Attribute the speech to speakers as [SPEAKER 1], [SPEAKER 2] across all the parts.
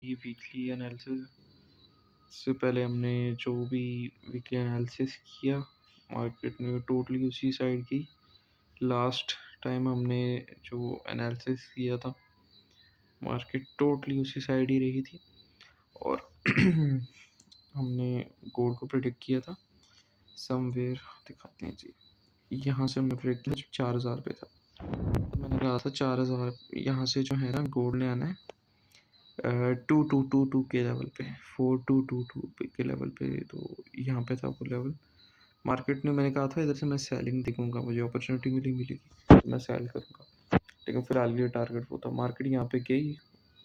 [SPEAKER 1] ये weekly analysis से पहले हमने जो भी वीकली एनालिसिस किया, मार्केट ने टोटली उसी साइड की। लास्ट टाइम हमने जो एनालिसिस किया था, मार्केट टोटली उसी साइड ही रही थी। और हमने गोल्ड को प्रिडिक्ट किया था समवेयर, दिखाते हैं जी, यहाँ से हमने प्रिडिक्ट किया 4000 पे था। तो मैंने कहा था 4000 यहाँ से जो है ना गोल्ड ने आना है 2222 के लेवल पे, 4222 के लेवल पे। तो यहाँ पे था वो लेवल। मार्केट ने, मैंने कहा था इधर से मैं सेलिंग देखूंगा, मुझे अपॉर्चुनिटी मिलेगी तो मैं सेल करूंगा, लेकिन फिलहाल ये टारगेट वो था। मार्केट यहाँ पे गई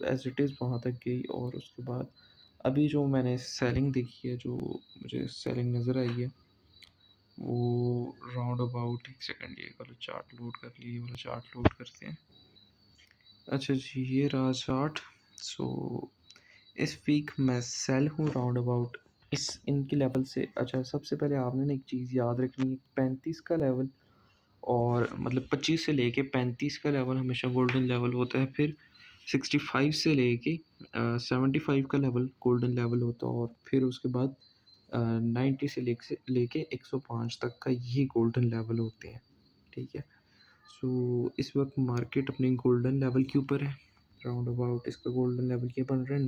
[SPEAKER 1] एज इट इज़, वहाँ तक गई। और उसके बाद अभी जो मैंने सेलिंग देखी है, जो मुझे सेलिंग नज़र आई है, वो राउंड अबाउट, एक सेकंड ये वाला चार्ट लोड कर लिए, ये वाला चार्ट लोड करते हैं। अच्छा जी, ये रहा चार्ट। सो इस वीक मैं सेल हूँ राउंड अबाउट इस इनके लेवल से। अच्छा, सबसे पहले आपने ना एक चीज़ याद रखनी है, 35 का लेवल, और मतलब 25 से लेके 35 का लेवल हमेशा गोल्डन लेवल होता है। फिर 65 से लेके 75 का लेवल गोल्डन लेवल होता है। और फिर उसके बाद 90 से लेके 105 तक का ये गोल्डन लेवल होते हैं। ठीक है। सो इस वक्त मार्केट अपने गोल्डन लेवल के ऊपर है। राउंड अबाउट इसका गोल्डन लेवल ये बन रहा है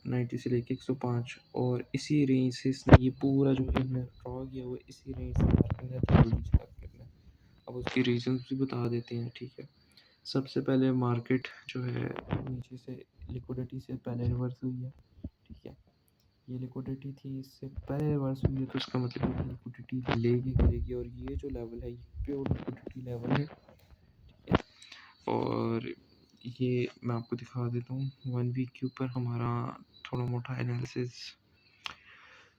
[SPEAKER 1] 90 से लेके 105। और इसी रेंज से इसने ये पूरा जो हमने ड्रॉ किया हुआ है, इसी रेंज से मार्केट ने थोड़ा नीचे तक गिरना है। अब उसकी रीजंस भी बता देते हैं। ठीक है। सबसे पहले मार्केट जो है नीचे से लिक्विडिटी से पहले रिवर्स हुई है। ठीक है। ये लिक्विडिटी थी, इससे पहले रिवर्स हुई है, तो इसका मतलब है लिक्विडिटी लेगी करेगी। और ये जो लेवल है, ये प्योर लिक्विडिटी लेवल है। ठीक है। और ये मैं आपको दिखा देता हूँ 1 वीक के ऊपर हमारा थोड़ा मोटा एनालिसिस।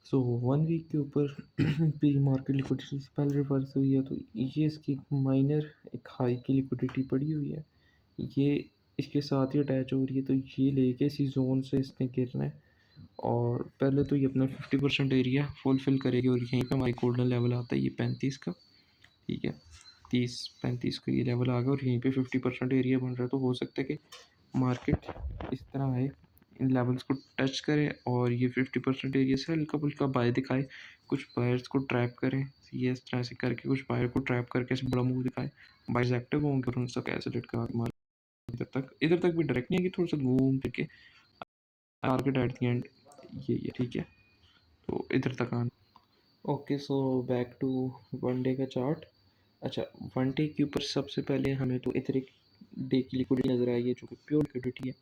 [SPEAKER 1] सो 1 वीक के ऊपर भी मार्केट लिक्विडिटी से पहले रिवर्स हुई है, तो ये इसकी माइनर एक हाई की लिक्विडिटी पड़ी हुई है, ये इसके साथ ही अटैच हो रही है। तो ये लेके इसी जोन से इसने गिरना है। और पहले तो ये अपना 50% एरिया फुलफिल करेगी, और यहीं पे हमारी गोल्डन लेवल आता है ये 35 का। ठीक है। 30-35 का ये लेवल आ गया, और यहीं पे 50% एरिया बन रहा है। तो हो सकता है कि मार्केट इस तरह आए, इन लेवल्स को टच करे, और ये 50% एरिया से हल्का फुल्का बाय दिखाए, कुछ बायर्स को ट्रैप करें। ये इस तरह से करके कुछ बायर को ट्रैप करके ऐसे बड़ा मूव दिखाए, बायर्स एक्टिव होंगे और उन सब ऐसे लटका इधर तक भी डायरेक्ट नहीं है कि थोड़ा सा घूम फिर के टारगेट एट द एंड ये ठीक है। तो इधर तक आना। Okay, so back to 1 day का चार्ट। अच्छा, 1 डे के ऊपर सबसे पहले हमें तो इधर एक डे की लिक्विडिटी नज़र आई है, जो कि प्योर लिक्विडिटी है।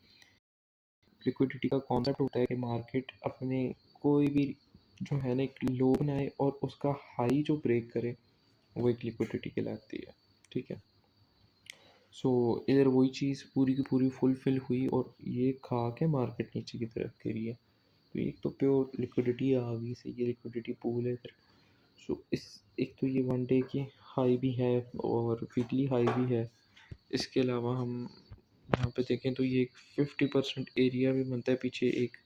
[SPEAKER 1] लिक्विडिटी का कॉन्सेप्ट होता है कि मार्केट अपने कोई भी जो है ना एक लो बनाए और उसका हाई जो ब्रेक करे, वो एक लिक्विडिटी कहलाती है। ठीक है। सो इधर वही चीज़ पूरी की पूरी फुलफिल हुई, और ये खा के मार्केट नीचे की तरफ गिरी है। तो एक तो प्योर लिक्विडिटी आ गई, से ये लिक्विडिटी पूल है इधर। सो इस एक तो ये 1 डे की हाई भी है और वीकली हाई भी है। इसके अलावा हम यहाँ पे देखें तो ये 50% एरिया भी बनता है पीछे एक,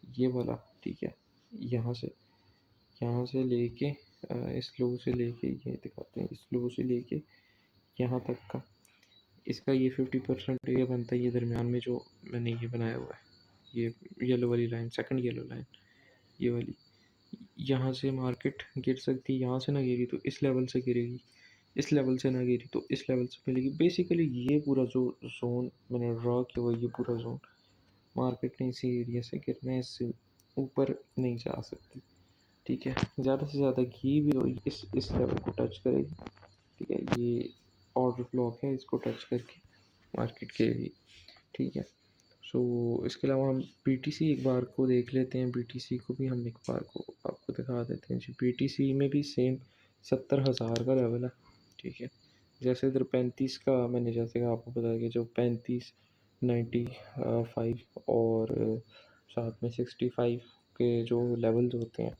[SPEAKER 1] ये वाला। ठीक है। यहाँ से लेके इस लो से लेके, ये दिखाते हैं, इस लो से लेके यहाँ तक का इसका ये 50% एरिया बनता है। ये दरमियान में जो मैंने ये बनाया हुआ है, ये येलो वाली लाइन, सेकंड येलो लाइन, ये वाली, यहाँ से मार्केट गिर सकती है। यहाँ से ना गिरी तो इस लेवल से गिरेगी, इस लेवल से ना गिरी तो इस लेवल से मिलेगी। बेसिकली ये पूरा जो जोन मैंने ड्रॉ किया हुआ, ये पूरा जोन मार्केट ने इसी एरिया से गिरना है, इससे ऊपर नहीं जा सकती। ठीक है। ज़्यादा से ज़्यादा घी भी हो इस लेवल को टच करेगी। ठीक है। ये ऑर्डर ब्लॉक है, इसको टच करके मार्केट गिरेगी। ठीक है। सो इसके अलावा हम BTC एक बार को देख लेते हैं। BTC को भी हम एक बार को आपको दिखा देते हैं जी। BTC में भी सेम 70,000 का लेवल है। ठीक है। जैसे इधर 35 का मैंने जैसे कि आपको बताया कि जो 35, 95 और साथ में 65 के जो लेवल्स होते हैं,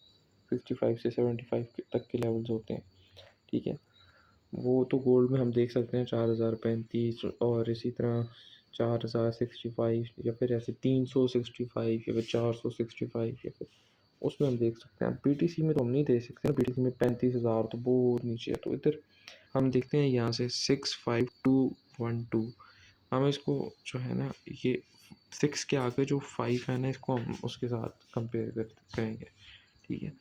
[SPEAKER 1] 55 से 75 तक के लेवल्स होते हैं। ठीक है। वो तो गोल्ड में हम देख सकते हैं 4035, और इसी तरह 4065, या फिर ऐसे 365, या फिर 465, या फिर उसमें हम देख सकते हैं। BTC में तो हम नहीं देख सकते हैं, BTC में 35,000 तो बहुत नीचे है। तो इधर हम देखते हैं यहाँ से 65212, हम इसको जो है ना ये 6 के आगे जो 5 है ना, इसको हम उसके साथ कंपेयर करेंगे, ठीक है।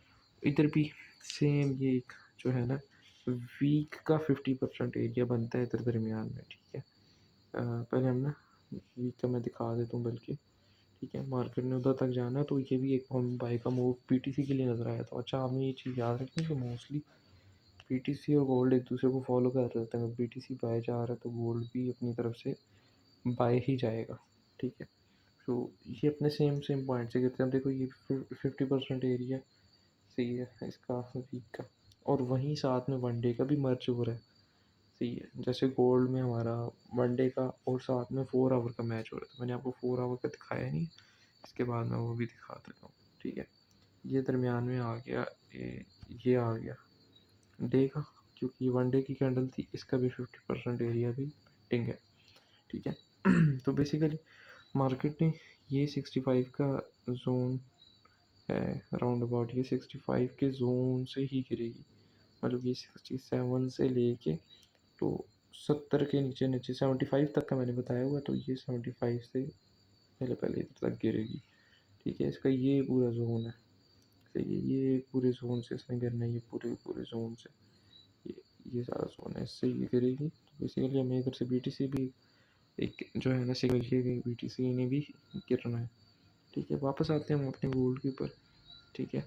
[SPEAKER 1] इधर भी सेम ये एक जो है ना वीक का 50% एरिया बनता है इधर दरमियान में, ठीक है। पहले हम ना वीक का मैं दिखा देता हूँ बल्कि, ठीक है। मार्केट ने उधर तक जाना है तो ये भी एक हम बाई का मूव पीटीसी के लिए नज़र आया था। अच्छा, आपने ये चीज़ याद रखनी कि मोस्टली पीटीसी और गोल्ड एक दूसरे को फॉलो कर रहे होते हैं। अगर पीटीसी बाय जा रहा है तो गोल्ड भी अपनी तरफ से बाय ही जाएगा, ठीक है। तो ये अपने सेम सेम पॉइंट से गिरते हैं। अब देखो ये 50% एरिया सही है इसका वीक का, और वहीं साथ में वन डे का भी मर्ज हो रहा है, सही है। जैसे गोल्ड में हमारा वन डे का और साथ में 4 आवर का मैच हो रहा था। मैंने आपको 4 आवर का दिखाया नहीं, इसके बाद मैं वो भी दिखा देता हूँ, ठीक है। ये दरमियान में आ गया, ये आ गया डे का, क्योंकि वन डे की कैंडल थी। इसका भी 50% एरिया भी पेंटिंग है, ठीक है। तो बेसिकली मार्केट ने ये 65 का जोन है राउंड अबाउट, ये 65 के जोन से ही गिरेगी। मतलब ये 67 से लेके तो 70 के नीचे नीचे 75 तक का मैंने बताया हुआ, तो ये 75 से पहले पहले इधर तक गिरेगी, ठीक है। इसका ये पूरा जोन है, सही है। ये पूरे जोन से इसने गिरना है, ये पूरे पूरे जोन से ये ये सारा जोन है, इससे ये गिरेगी। तो बेसिकली हमें इधर से बीटीसी भी एक जो है ना सिग्नल किए गई, बीटीसी ने भी गिरना है, ठीक है। वापस आते हैं हम अपने गोल्ड के ऊपर, ठीक है।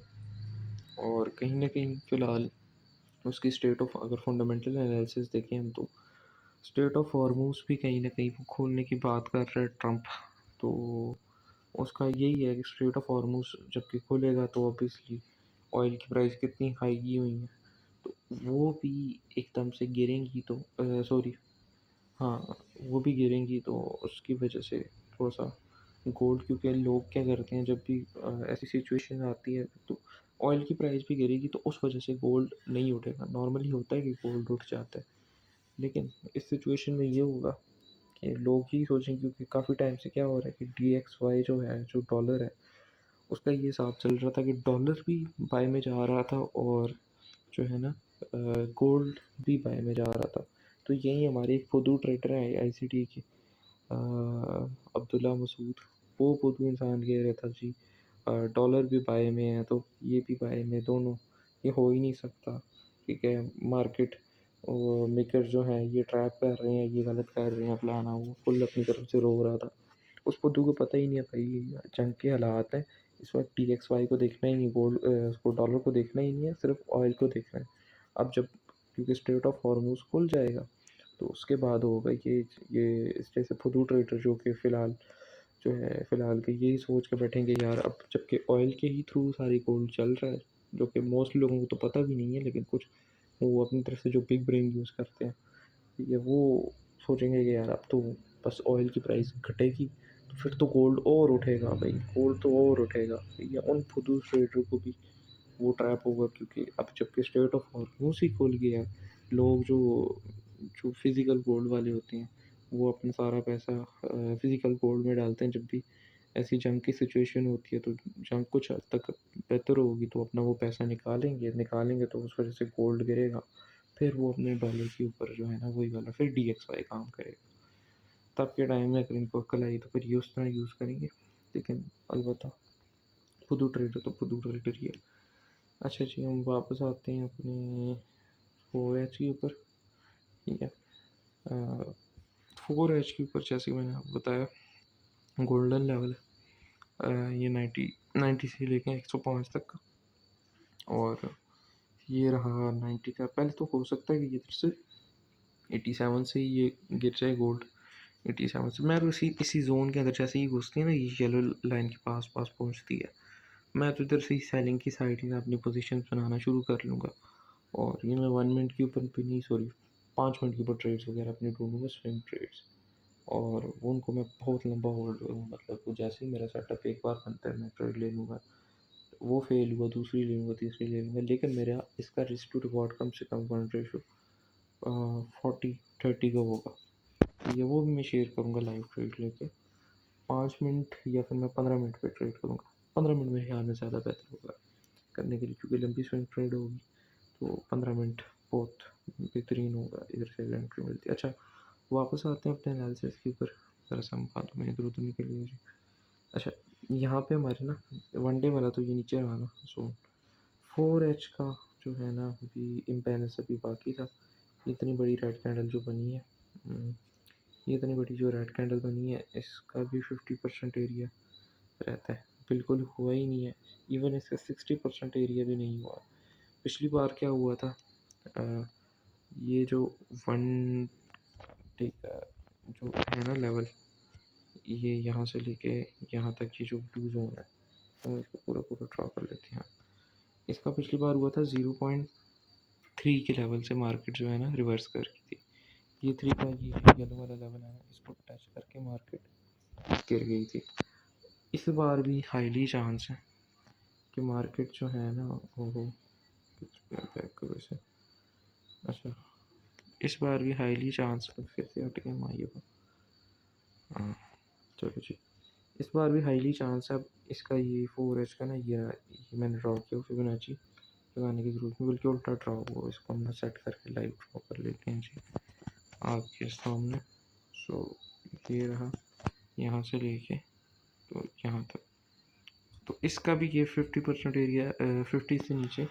[SPEAKER 1] और कहीं ना कहीं फ़िलहाल उसकी स्टेट ऑफ, अगर फंडामेंटल एनालिसिस देखें हम, तो स्टेट ऑफ हॉर्मूज भी कहीं ना कहीं खोलने की बात कर रहा है ट्रंप। तो उसका यही है कि स्ट्रेट ऑफ हॉर्मूज जबकि खुलेगा तो ऑब्वियसली ऑयल की प्राइस कितनी हाई की हुई है, तो वो भी एकदम से गिरेंगी। तो सॉरी, हाँ, वो भी गिरेंगी। तो उसकी वजह से थोड़ा सा गोल्ड, क्योंकि लोग क्या करते हैं जब भी ऐसी सिचुएशन आती है तो ऑयल की प्राइस भी गिरेगी, तो उस वजह से गोल्ड नहीं उठेगा। नॉर्मली होता है कि गोल्ड उठ जाता है, लेकिन इस सिचुएशन में ये होगा कि लोग ही सोचेंगे, क्योंकि काफ़ी टाइम से क्या हो रहा है कि DXY जो है, जो डॉलर है, उसका ये हिसाब चल रहा था कि डॉलर भी बाय में जा रहा था और जो है ना गोल्ड भी बाय में जा रहा था। तो यही हमारे एक फुदू ट्रेडर है ICT के, अब्दुल्ला मसूद, वो फुदू इंसान कह रहा था जी डॉलर भी बाय में है तो ये भी बाय में, दोनों ये हो ही नहीं सकता, ठीक है। मार्केट मेकर जो है ये ट्रैप कर रहे हैं, ये गलत कर रहे हैं, फलाना, वो फुल अपनी तरफ से रो रहा था। उस फुद्दू को पता ही नहीं है भाई जंग के हालात हैं इस वक्त, DXY को देखना ही नहीं, गोल्ड उसको डॉलर को देखना ही नहीं है, सिर्फ ऑयल को देखना है। अब जब, क्योंकि स्ट्रेट ऑफ हॉर्मूज खुल जाएगा तो उसके बाद होगा ये इस जैसे फुदू ट्रेडर जो कि फ़िलहाल जो है, फ़िलहाल के यही सोच के बैठेंगे यार, अब जबकि ऑयल के ही थ्रू सारी गोल्ड चल रहा है, जो कि मोस्ट लोगों को तो पता भी नहीं है, लेकिन कुछ वो अपनी तरफ से जो बिग ब्रेन यूज़ करते हैं, ठीक है, वो सोचेंगे कि यार अब तो बस ऑयल की प्राइस घटेगी तो फिर तो गोल्ड और उठेगा भाई, गोल्ड तो और उठेगा, ठीक है। उन फुदू ट्रेडर को भी वो ट्रैप होगा, क्योंकि अब जबकि स्टेट ऑफ हॉर्मूज ही खुल गया है, लोग जो जो फिज़िकल गोल्ड वाले होते हैं वो अपना सारा पैसा फिज़िकल गोल्ड में डालते हैं। जब भी ऐसी जंग की सिचुएशन होती है तो जंग कुछ हद तक बेहतर होगी तो अपना वो पैसा निकालेंगे तो उस वजह से गोल्ड गिरेगा, फिर वो अपने डॉलर के ऊपर जो है ना वही वाला फिर DXY काम करेगा। तब के टाइम में अगर इनको अक्ल आई तो फिर ये उस तरह यूज़ करेंगे, लेकिन अलबत्ता फुदू ट्रेडर तो फुदू ट्रेडर ही है। अच्छा जी, हम वापस आते हैं अपने 4H के ऊपर, ठीक है। 4H के ऊपर जैसे मैंने आपको बताया गोल्डन लेवल है, ये 90 से लेकर 105 तक का, और ये रहा 90 का। पहले तो हो सकता है कि इधर से 87 से ही ये गिर जाए गोल्ड, 87 से मैं तो इसी जोन के अंदर जैसे ही घुसती है ना, ये येलो लाइन के पास पास पहुंचती है, मैं तो इधर से ही सेलिंग की साइड में अपनी पोजीशन बनाना शुरू कर लूँगा। और ये मैं 1 मिनट के ऊपर भी नहीं, सॉरी 5 मिनट के ऊपर ट्रेड्स वगैरह अपने ढूंढूंगा, स्विंग ट्रेड्स, और वो उनको मैं बहुत लंबा होल्ड करूँगा। मतलब वो जैसे ही मेरा सेटअप एक बार बनता है मैं ट्रेड ले लूँगा, वो फेल हुआ दूसरी ले लूँगा, तीसरी ले लूँगा, लेकिन मेरा इसका रिस्क टू रिवॉर्ड कम से कम 40-30 का होगा। ये वो भी मैं शेयर करूँगा लाइव ट्रेड लेके, 5 मिनट या फिर मैं 15 मिनट पे ट्रेड करूँगा। 15 मिनट मेरे ख्याल में ज़्यादा बेहतर होगा करने के लिए, क्योंकि लंबी स्विंग ट्रेड होगी तो 15 मिनट बहुत बेहतरीन होगा, इधर से एंट्री मिलती है। अच्छा, वापस आते हैं अपने एनालिसिस के ऊपर, ज़रा सा हम बातों में इधर उधर निकल गए। अच्छा, यहाँ पे हमारे ना वनडे वाला तो ये नीचे रहा ना, सो 4H का जो है ना अभी इम्बैलेंस अभी बाकी था। इतनी बड़ी रेड कैंडल जो बनी है, ये इतनी बड़ी जो रेड कैंडल बनी है, इसका भी 50% एरिया रहता है, बिल्कुल हुआ ही नहीं है। इवन इसका 60% एरिया भी नहीं हुआ। पिछली बार क्या हुआ था, ये जो वन डे का जो है ना लेवल, ये यहाँ से लेके यहाँ तक ये जो ब्लू जोन है, तो इसको पूरा पूरा ड्रॉ कर लेते हैं। इसका पिछली बार हुआ था 0.3 के लेवल से मार्केट जो है ना रिवर्स कर रही थी। ये 3 का ये येलो वाला लेवल है ना, इसको टच करके मार्केट गिर गई थी। इस बार भी हाईली चांस है कि मार्केट जो है ना वो बैक करो इसे। अच्छा, इस बार भी हाईली चांस है, फिर से हट गया माइए को। हाँ, चलो जी, इस बार भी हाईली चांस है। अब इसका ये 4H का ना ये मैंने ड्रॉ किया फिबोनाची लगाने की जरूरत नहीं, बल्कि उल्टा ड्रॉ हुआ। इसको हम सेट करके लाइव ड्रॉ कर लेते हैं जी आपके सामने। सो ये रहा यहाँ से लेके तो यहाँ तक। तो इसका भी ये 50% एरिया, 50 से नीचे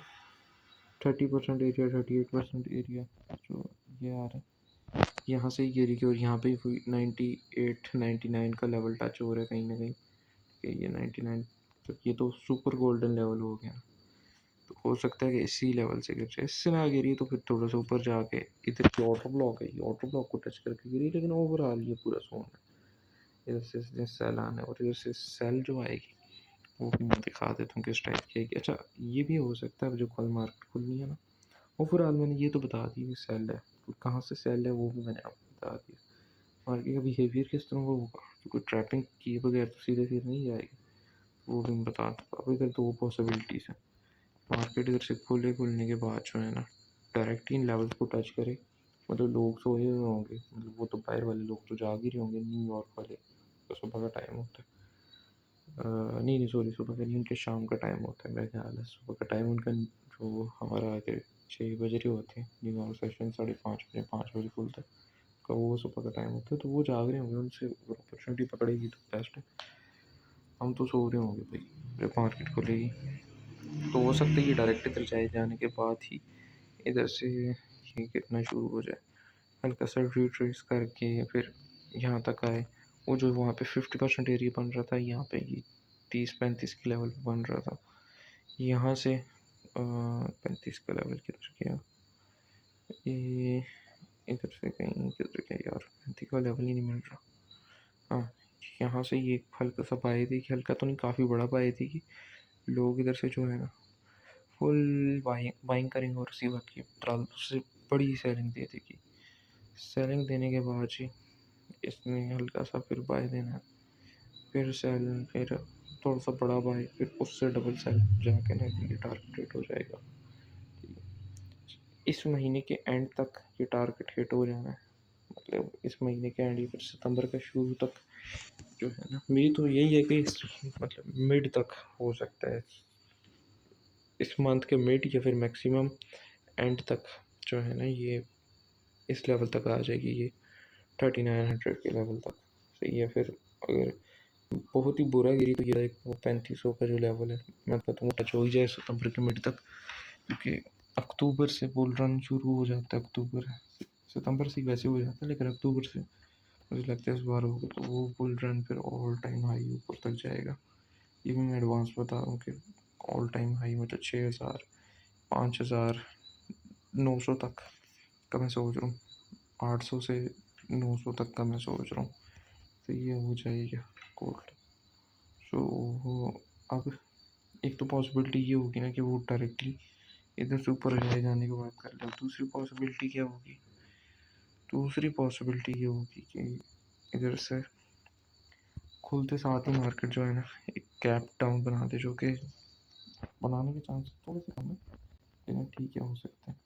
[SPEAKER 1] 30% एरिया, 38% एरिया जो ये आ रहा है, यहाँ से ही गिरी की, और यहाँ पे 98 99 का लेवल टच हो रहा है कहीं ना कहीं कि ये 99। तो ये तो सुपर गोल्डन लेवल हो गया। तो हो सकता है कि इसी लेवल से गिर जाए। इससे ना गिरी तो फिर थोड़ा सा ऊपर जाके इधर की ऑटो ब्लॉक है, ये ऑटो ब्लॉक को टच करके गिरी, लेकिन ओवरऑल ये पूरा सोन है। इधर से सेल आना है और इधर से सेल जो आएगी वो भी मैं दिखा देता हूँ किस टाइप की आएगी। अच्छा, ये भी हो सकता है अब जो कल मार्केट खुलनी है ना, ओवरऑल मैंने ये तो बता दी सेल है, तो कहाँ से सेल है वो भी मैंने आपको बता दिया। मार्केट का बिहेवियर किस तरह का होगा, क्योंकि ट्रैपिंग किए बगैर तो सीधे सीधे नहीं जाएगी, वो भी मैं बता दूँ। अब इधर दो पॉसिबिलिटीज़ हैं। मार्केट इधर से खुलने के बाद जो है ना डायरेक्ट इन लेवल्स को टच करे, मतलब लोग सोए हुए होंगे, मतलब वो तो बाहर वाले लोग तो जाग ही रहे होंगे, न्यूयॉर्क वाले तो सुबह का टाइम होता है। नहीं नहीं सॉरी, सुबह का नहीं, उनके शाम का टाइम होता है मेरा ख्याल है। सुबह का टाइम उनका जो हमारा आगे 6 बज रहे होते हैं, न्यूयॉर्क सेशन 5:30 बजे 5 बजे खुलता है, का वो सुबह का टाइम होता है, तो वो जाग रहे होंगे, उनसे अपॉर्चुनिटी पकड़ेगी तो बेस्ट है। हम तो सो रहे होंगे भाई जब मार्केट खुलेगी, तो हो सकता है कि डायरेक्ट इधर जाए, जाने के बाद ही इधर से ये गिरना शुरू हो जाए, हल्का सा रिट्रेस करके फिर यहाँ तक आए। वो जो वहाँ पे 50% एरिया बन रहा था, यहाँ पे ये 30-35 के लेवल पे बन रहा था। यहाँ से 35 का लेवल किधर गया, ये इधर से कहीं किधर गया यार, 35 का लेवल ही नहीं मिल रहा। हाँ, यहाँ से ये हल्का सा पाए थी कि, हल्का तो नहीं काफ़ी बड़ा पाए थी कि लोग इधर से जो है ना फुल बाइंग करेंगे, और उसी वक्त की ट्राल से बड़ी सेलिंग दे देगी। सेलिंग देने के बाद जी इसने हल्का सा फिर बाय देना है, फिर सेल, फिर थोड़ा सा बड़ा बाय, फिर उससे डबल सेल जाके ना ये टारगेट हिट हो जाएगा। इस महीने के एंड तक ये टारगेट हिट हो जाना है, मतलब इस महीने के एंड या फिर सितंबर का शुरू तक जो है ना, मेरी तो यही है कि मतलब मिड तक हो सकता है, इस मंथ के मिड या फिर मैक्सिमम एंड तक जो है ना ये इस लेवल तक आ जाएगी, ये 3900 के लेवल तक। सही है। फिर अगर बहुत ही बुरा गिरी तो ये वो 3500 का जो लेवल है, मैं कहता हूँ टच हो ही जाए सितंबर के मिड तक, क्योंकि अक्टूबर से बुल रन शुरू हो जाता है। अक्टूबर सितंबर से वैसे हो जाता है, लेकिन अक्टूबर से मुझे लगता है इस बार होगा, तो वो बुल रन फिर ऑल टाइम हाई ऊपर तक जाएगा। ये भी मैं एडवांस बता रहा हूँ कि ऑल टाइम हाई मतलब 6000 5900 तक का मैं सोच रहा हूँ, 800 से 900 तक का मैं सोच रहा हूँ, तो ये हो जाएगा गोल्ड। सो अब एक तो पॉसिबिलिटी ये होगी ना कि वो डायरेक्टली इधर से ऊपर जाए, जाने के बाद कर ले। दूसरी पॉसिबिलिटी क्या होगी, दूसरी पॉसिबिलिटी ये होगी कि इधर से खुलते साथ ही मार्केट जो है ना एक कैप डाउन बना दे, जो कि बनाने के चांस थोड़े से कम है, लेकिन ठीक है, हो सकता है।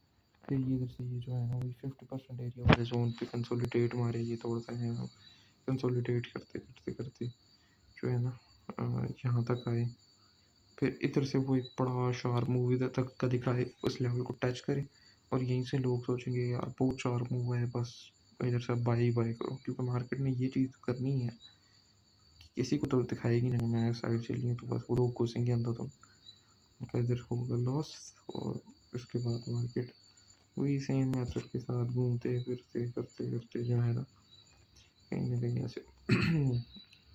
[SPEAKER 1] फिर ये इधर से ये जो है ना वही 50% एरिया वाले जोन पे कंसोलिडेट मारेगी, थोड़ा सा है ना कंसोलिडेट करते करते करते जो है ना यहाँ तक आए, फिर इधर से वो एक बड़ा शार्प मूव इधर तक का दिखाए, उस लेवल को टच करे, और यहीं से लोग सोचेंगे यार बहुत शार्प मूव है, बस इधर से बाई बाई करो, क्योंकि मार्केट में ये चीज़ करनी है कि किसी को तो दिखाएगी नहीं मैं साइड चली हूँ, तो बस वो लोग घुसेंगे अंदर, तो उनका इधर होगा लॉस। और उसके बाद मार्केट वही सेम मेथड के साथ घूमते फिरते करते करते जो है ना कहीं ऐसे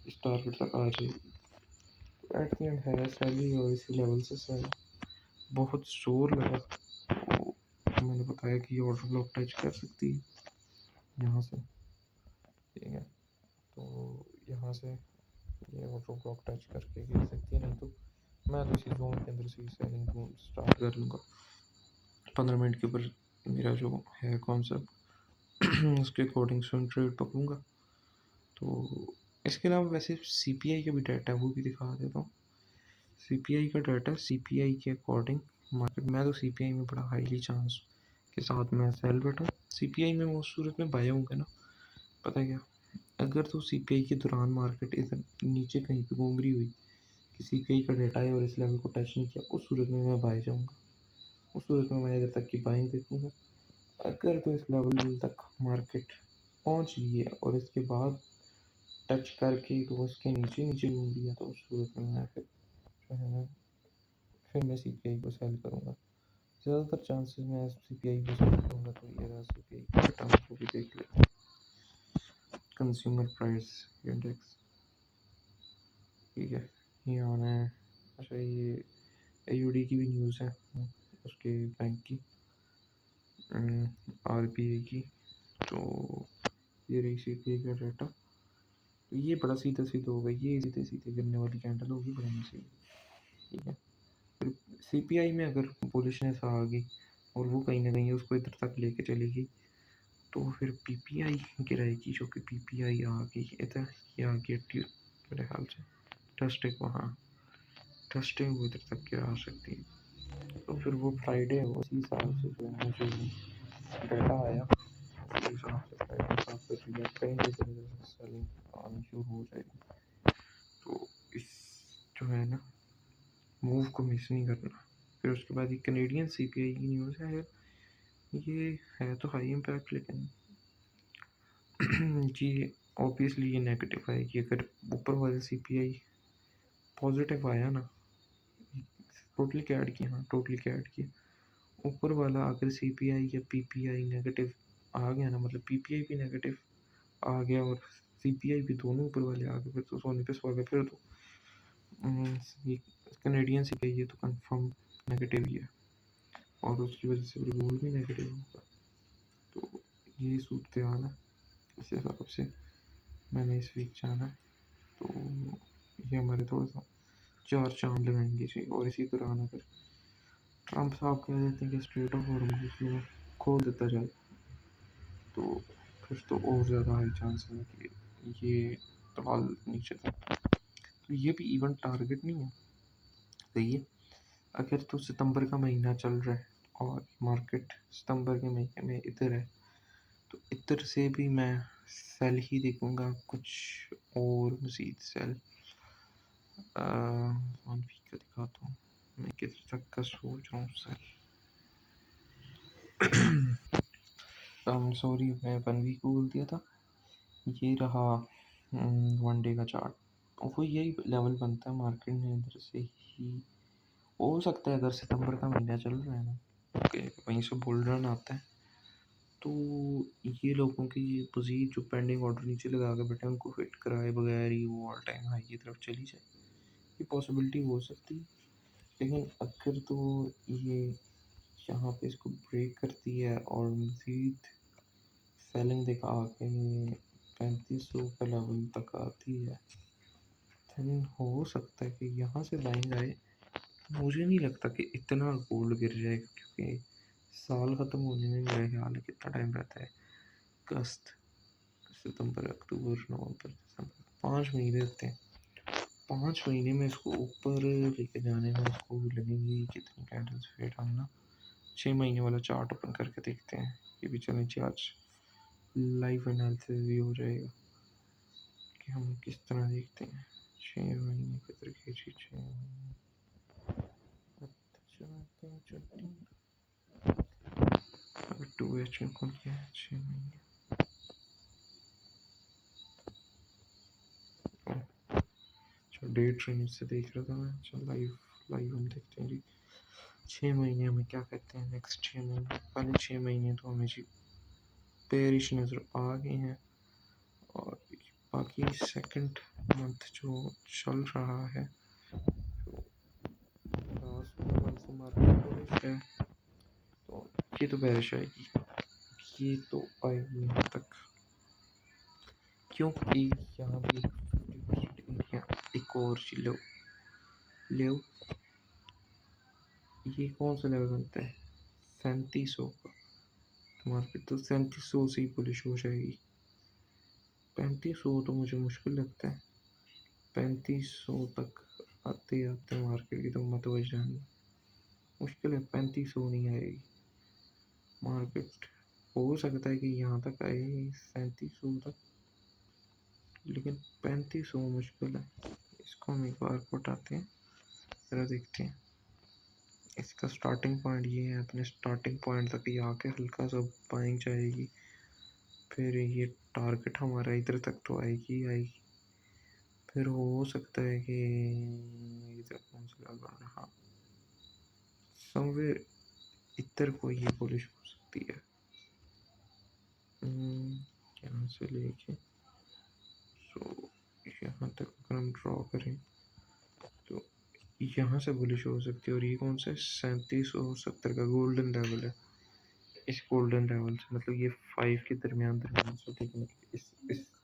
[SPEAKER 1] इस टारगेट तक आ जाएगी। तो एट द एंड है सैलरी, और इसी लेवल से सैलरी बहुत जोर लगा, तो मैंने बताया कि ऑर्डर ब्लॉक टच कर सकती है यहाँ से, ठीक है। तो यहाँ से ये ऑर्डर ब्लॉक टच करके गिर सकती है, नहीं तो मैं तो इसी जोन के अंदर से ही सेलिंग स्टार्ट कर लूँगा। 15 मिनट के ऊपर मेरा जो है कॉन्सेप्ट उसके अकॉर्डिंग स्विंग ट्रेड पकड़ूँगा। तो इसके अलावा वैसे CPI का भी डाटा है, वो भी दिखा देता हूँ। CPI का डाटा, CPI के अकॉर्डिंग मार्केट, मैं तो CPI में बड़ा हाईली चांस के साथ मैं सेल बैठा हूँ। CPI में मैं उस सूरत में बाय होऊंगा ना, पता है क्या, अगर तो CPI के दौरान मार्केट इधर नीचे कहीं पे घूम रही हुई कि CPI का डाटा है और इस लेवल को टच नहीं किया, उस सूरत में मैं बाय जाऊँगा। उस सूरत में मैं इधर तक की बाइंग देखूँगा। अगर तो इस लेवल तक मार्केट पहुँच गई है और इसके बाद टच करके तो उसके नीचे नीचे घूम रही है, तो उस सूरत में मैं फिर जो है ना, फिर मैं CPI को सेल करूँगा। ज़्यादातर चांसेस मैं CPI को सेल करूँगा। तो ये रहा CPI का डाटा, को भी देख लेते हैं। कंज्यूमर प्राइस इंडेक्स, ठीक है, ये आना है। अच्छा, ये AUD की भी न्यूज़ है, उसके बैंक की, RBI की। तो ये रही CPI का डाटा। तो ये बड़ा सीधा सीधा होगा, ये सीधे सीधे गिरने वाली कैंडल होगी, बढ़ने से, ठीक है। फिर CPI में अगर बुलिशनेस आ गई और वो कहीं ना कहीं उसको इधर तक लेके चलेगी, तो फिर PPI गिराएगी, जो कि PPI आ गई इधर, ये आ गई मेरे ख्याल से थर्सडे को, हाँ थर्सडे को इधर तक गिरा सकती है। तो फिर वो फ्राइडे है, उसी हिसाब से जो है जो डाटा आया, उसी हिसाब से फ्राइडे हिसाब से रिएक्ट करेंगे, फिर सेलिंग आनी शुरू हो जाएगी। तो इस जो है ना मूव को मिस नहीं करना। फिर उसके बाद ये कनेडियन CPI की न्यूज़ है, ये है तो हाई इम्पैक्ट, लेकिन जी ऑब्वियसली ये नेगेटिव है कि अगर ऊपर वाले CPI पॉजिटिव आया ना, टोटली कैड किया, हाँ टोटली कैड किया, ऊपर वाला अगर CPI या PPI नेगेटिव आ गया ना, मतलब PPI भी नेगेटिव आ गया और CPI भी, दोनों ऊपर वाले आ गए, फिर तो सोने पे सुहागा। फिर तो ये कनेडियन CPI ये तो कंफर्म नेगेटिव ही है, और उसकी वजह से गोल्ड भी नेगेटिव होगा। तो ये सूरत हाल है, इस हिसाब से मैंने इस वीक जाना है। तो ये हमारे थोड़ा सा 4 चांद लगाएंगे जी। और इसी दौरान अगर ट्रंप साहब कह देते हैं कि स्ट्रेट ऑफ हॉर्मुज़ को खोल देता जाए, तो फिर तो और ज़्यादा हाई चांस है कि ये तवाल नीचे तक। तो ये भी इवेंट टारगेट नहीं है, सही है। अगर तो सितंबर का महीना चल रहा है और मार्केट सितंबर के महीने में इधर है, तो इधर से भी मैं सेल ही देखूंगा, कुछ और मज़ीद सेल। 1 वीक का दिखाता हूँ मैं किधर तक का सोच रहा हूँ सेल। सॉरी, मैं 1 वीक को बोल दिया था। ये रहा 1 डे का चार्ट, वो यही लेवल बनता है मार्केट में इधर से ही। हो सकता है अगर सितंबर का महीना चल रहा है ना, ओके, वहीं से बुल रन आता है, तो ये लोगों की ये पोजीशन जो पेंडिंग ऑर्डर नीचे लगा के बैठे हैं, उनको फिट कराए बगैर ही वो ऑल टाइम हाई की तरफ चली जाए, ये पॉसिबिलिटी हो सकती है। लेकिन अगर तो ये यहाँ पे इसको ब्रेक करती है और मज़ीद सेलिंग दिखा के 3500 का लेवल तक आती है, देन हो सकता है कि यहाँ से बाइंग आए। मुझे नहीं लगता कि इतना गोल्ड गिर जाएगा, क्योंकि साल ख़त्म होने में मेरा ख्याल है कितना टाइम रहता है, अगस्त सितंबर अक्टूबर नवंबर दिसंबर, 5 महीने रहते हैं। 5 महीने में इसको ऊपर लेके जाने में इसको लगेंगी कितनी कैंडल्स, वेट हम ना 6 महीने वाला चार्ट ओपन करके देखते हैं। ये भी चलें जी, आज लाइव एनालिसिस भी हो जाएगा कि हम किस तरह देखते हैं 6 महीने के तरीके जी। 6 महीने 2H में कौन क्या है 6 महीने, जो डे ट्रेड से देख रहा था मैं। चल लाइव लाइव हम देखते हैं जी। 6 महीने हमें क्या कहते हैं, नेक्स्ट 6 महीने, पहले 6 महीने तो हमें जी बेरिश नज़र आ गए हैं, और बाकी सेकंड मंथ जो चल रहा है तो लास्ट मंथ से मार्केट बुलिश है, तो ये तो बेरिश आएगी, ये तो आएगी यहाँ तक, क्योंकि यहाँ भी 50% एरिया एक और लो ले, ये कौन सा लेवल बनता है 3700 का, तो मार्केट तो 3700 से ही बुलिश हो जाएगी। 3500 तो मुझे मुश्किल लगता है, 3500 तक आते आते मार्केट की तो मत जानी मुश्किल है, 3500 नहीं आएगी मार्केट। हो सकता है कि यहाँ तक आए 3700 तक, लेकिन 3500 मुश्किल है। इसको हम एक बार उठाते हैं, जरा देखते हैं। इसका स्टार्टिंग पॉइंट ये है, अपने स्टार्टिंग पॉइंट तक ये आके हल्का सा बाइंग जाएगी, फिर ये टारगेट हमारा इधर तक तो आएगी आएगी, फिर हो सकता है कि इधर कौन सा लगा, हाँ समवेयर इधर को ये बुलिश हो सकती है। यहाँ से लेके सो यहाँ तक अगर हम ड्रॉ करें तो यहाँ से बुलिश हो सकती है, और ये कौन सा है 3770 का गोल्डन लेवल है। इस गोल्डन लेवल से मतलब ये 5 के दरमियान से, ठीक है, इस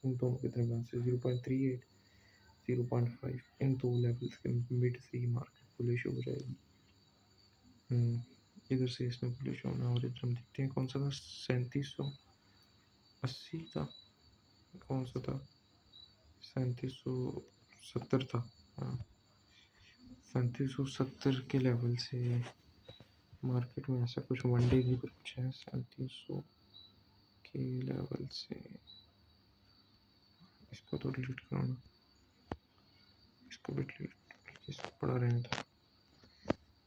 [SPEAKER 1] इन दोनों के दरमियान से 0.38 0.5 इन दो लेवल्स के मिड से ही मार्केट बुलिश हो जाएगी। इधर से इसने बुलिश होना, और इधर हम देखते हैं कौन सा था 3780 था, कौन सा था 3770 था, हाँ 3770 के लेवल से मार्केट में ऐसा कुछ वनडे की कुछ है 3700 के लेवल से। इसको तो डिलीट करना, इसको भी डिलीट, इसको पड़ा रहने था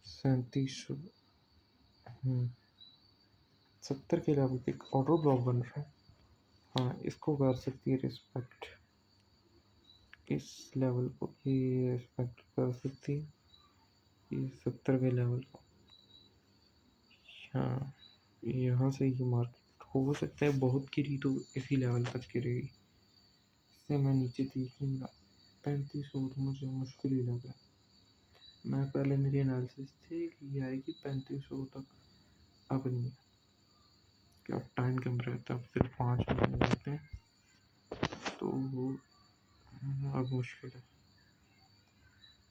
[SPEAKER 1] 3700 70 के लेवल पे एक ऑटो ब्लॉक बन रहा है, हाँ इसको कर सकती है रिस्पेक्ट, इस लेवल को ये रिस्पेक्ट कर सकती है, ये 70 के लेवल को, हाँ यहाँ से ये मार्केट हो सकता है बहुत गिरी तो इसी लेवल तक गिरेगी, इससे मैं नीचे देख ही नहीं रहा। 3500 तो मुझे मुश्किल ही लग रहा है, मैं पहले मेरी एनालिसिस थी कि ये आएगी 3500 तक, अब नहीं, क्या टाइम कम रहता है, अब सिर्फ 5 महीने रहते हैं, तो अब मुश्किल है,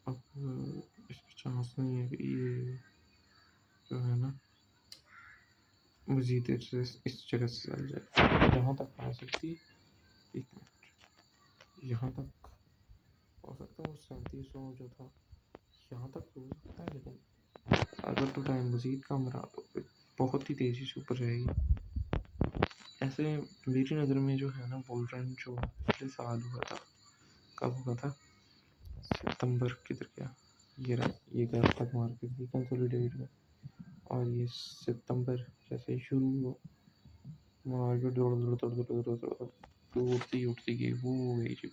[SPEAKER 1] अब इसका चांस नहीं है कि ये जो है ना मजीद इस जगह से चल जाए, यहाँ तक आ सकती है, 1 मिनट, यहाँ तक हो सकता है वो 3700 जो था यहाँ तक हो सकता है, लेकिन अगर तो टाइम मजीद कम रहा तो फिर बहुत ही तेज़ी से ऊपर जाएगी। ऐसे मेरी नज़र में जो है ना बुल रन जो पिछले साल हुआ था, कब हुआ था सितंबर किधर गया, ये रहा, ये गया तक मार्केट की कंसोलिडेट में, और ये सितंबर जैसे ही शुरू हुआ मार्केट दौड़ दौड़ दौड़ दौड़ दौड़ दौड़ तो उठती गई, वो गई जी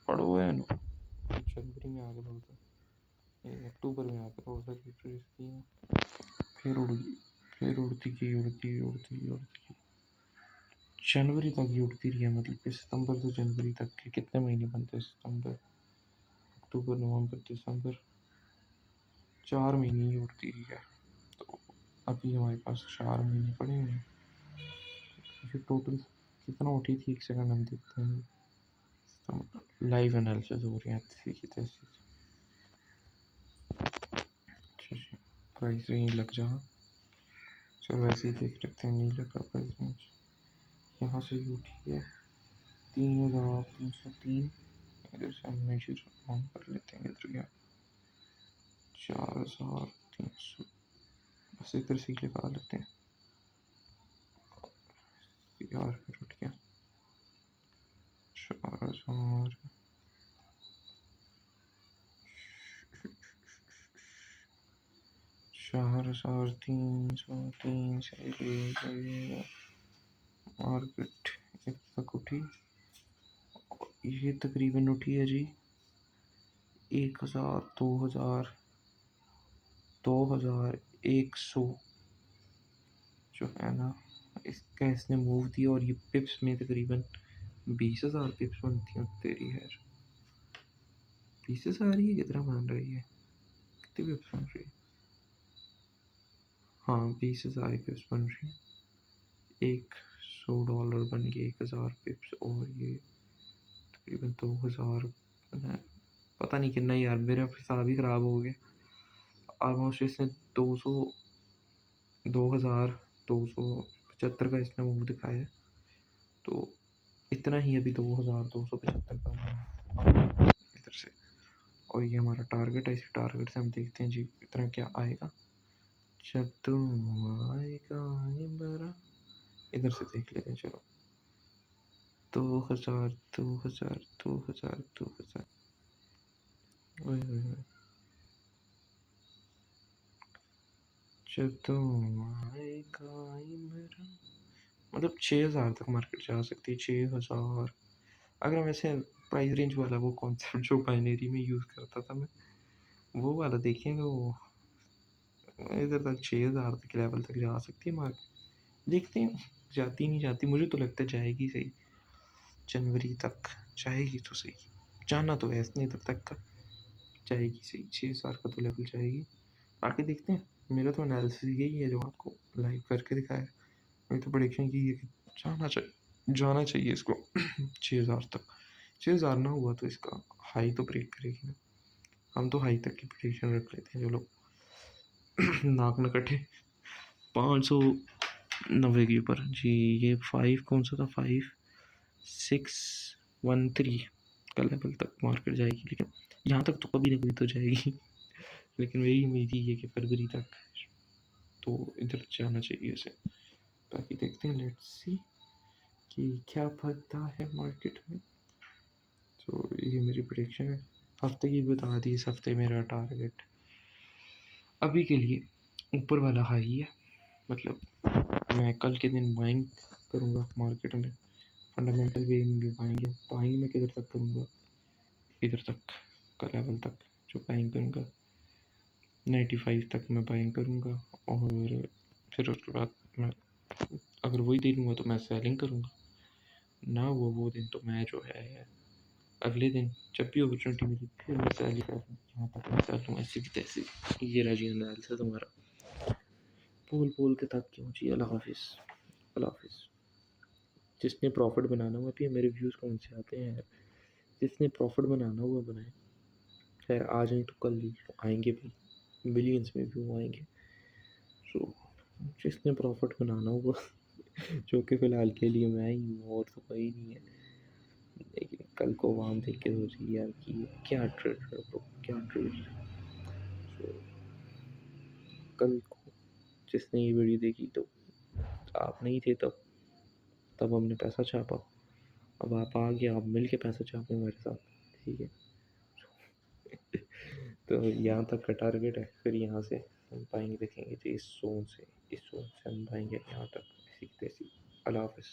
[SPEAKER 1] पड़ो है ना, जनवरी में आगे बढ़ गया, अक्टूबर में आकर थोड़ा सा फिर उड़ गई, फिर उड़ती गई उड़ती उड़ती उड़ती जनवरी तक ही उड़ती रही है, मतलब कि सितंबर से जनवरी तक के कितने महीने बनते हैं, सितंबर अक्टूबर नवंबर दिसंबर, 4 महीने ही उड़ती रही है, तो अभी हमारे पास 4 महीने पड़े हुए हैं, ये टोटल कितना उठी थी, एक सेकंड हम देखते हैं, लाइव एनालिसिस हो रही है तैसी प्राइस रेंज लग जा, चलो वैसे ही देख रखते हैं, नहीं लगा प्राइस रेंज, यहाँ से भी उठी है 3303, इधर से हम मेजर ऑन कर लेते हैं, इधर गया 4300, बस इधर से ही लगा लेते हैं यार, फिर उठ गया 4000, 4303 से मार्केट एक तक उठी, ये तकरीबन उठी है जी 1000, 2000, 2100 जो है ना, इसका इसने मूव दिया और ये पिप्स में तकरीबन 20,000 पिप्स बनती हैं तेरी है। 20,000 ही कितना बन रही है, कितनी पिप्स बन रही है? हाँ 20,000 पिप्स बन रही है। $100 बन गया 1,000 पिप्स, और ये तकरीबन 2,000 पता नहीं कितना यार, मेरा हिसाब ही ख़राब हो गया। ऑलमोस्ट इसने 2,275 का इसने मूव दिखाया, तो इतना ही अभी 2,275 का इधर से। और ये हमारा टारगेट है, इस टारगेट से हम देखते हैं जी इतना क्या आएगा। जब तुम आएगा ये मेरा, इधर से देख लेते हैं। चलो 2,000, 2,000, 2,000, 2,000, जब तुम आएगा ये मेरा, मतलब 6,000 तक मार्केट जा सकती है। 6,000 अगर वैसे प्राइस रेंज वाला वो कॉन्सेप्ट जो बाइनरी में यूज़ करता था मैं, वो वाला देखेंगे, वो इधर तक 6,000 तक लेवल तक जा सकती है मार्केट। देखते हैं जाती नहीं जाती, मुझे तो लगता है जाएगी सही, जनवरी तक जाएगी तो सही। जाना तो है इतने तक का, जाएगी सही, 6,000 का तो लेवल जाएगी। आगे देखते हैं, मेरा तो एनालिसिस यही है जो आपको लाइव करके दिखाया। मेरी तो प्रेडिक्शन यही है कि जाना चाहिए इसको 6,000 तक। 6,000 ना हुआ तो इसका हाई तो ब्रेक करेगी ना। हम तो हाई तक की प्रेडिक्शन रख लेते हैं जो लोग नाक न कटे। 590 के ऊपर जी, ये 5 कौन सा था, 5,613 का लेवल तक मार्केट जाएगी, लेकिन यहाँ तक तो कभी ना कभी तो जाएगी लेकिन मेरी उम्मीद ही है कि फरवरी तक तो इधर जाना चाहिए इसे। बाकी देखते हैं, लेट्स सी कि क्या पता है मार्केट में। तो ये मेरी प्रेडिक्शन है, हफ्ते की बता दी। इस हफ्ते मेरा टारगेट अभी के लिए ऊपर वाला हाई है, मतलब मैं कल के दिन बाइंग करूँगा मार्केट में, फंडामेंटल वे में भी बाइंग में किधर तक करूँगा, इधर तक का लेवल तक जो बाइंग करूँगा 95 तक मैं बाइंग करूँगा, और फिर उसके बाद मैं अगर वही दे लूँगा तो मैं सेलिंग करूँगा, ना वो दिन तो मैं जो है अगले दिन जब भी अपॉर्चुनिटी मिली फिर मैं सेल करूँ, जहाँ तक मैं सेल लूँ ऐसी की तैसी। ये रहा जी एनालिसिस तुम्हारा। बोल के तक क्यों जी, अल्लाह हाफिज़, अल्लाह हाफिज़। जिसने प्रॉफिट बनाना हुआ, अभी मेरे व्यूज़ कौन से आते हैं यार, जिसने प्रॉफिट बनाना हुआ बनाए, खैर आज नहीं तो कल ही आएंगे भी, मिलियंस में व्यू आएंगे। सो जिसने प्रॉफिट बनाना हुआ जो कि फ़िलहाल के लिए मैं ही हूँ और तो कोई नहीं है, लेकिन कल को आवाम देख के सोची यार कि क्या ट्रेड है ब्रो, क्या ट्रेड। सो कल को जिसने ये वीडियो देखी, तो आप नहीं थे तब हमने पैसा छापा, अब आप आ गए, आप मिल के पैसा छापे हमारे साथ, ठीक है। तो यहाँ तक का टारगेट है, फिर यहाँ से हम पाएंगे, देखेंगे तो इस जोन से हम पाएंगे यहाँ तक, ऐसी तैसी। अल्लाह हाफिज़।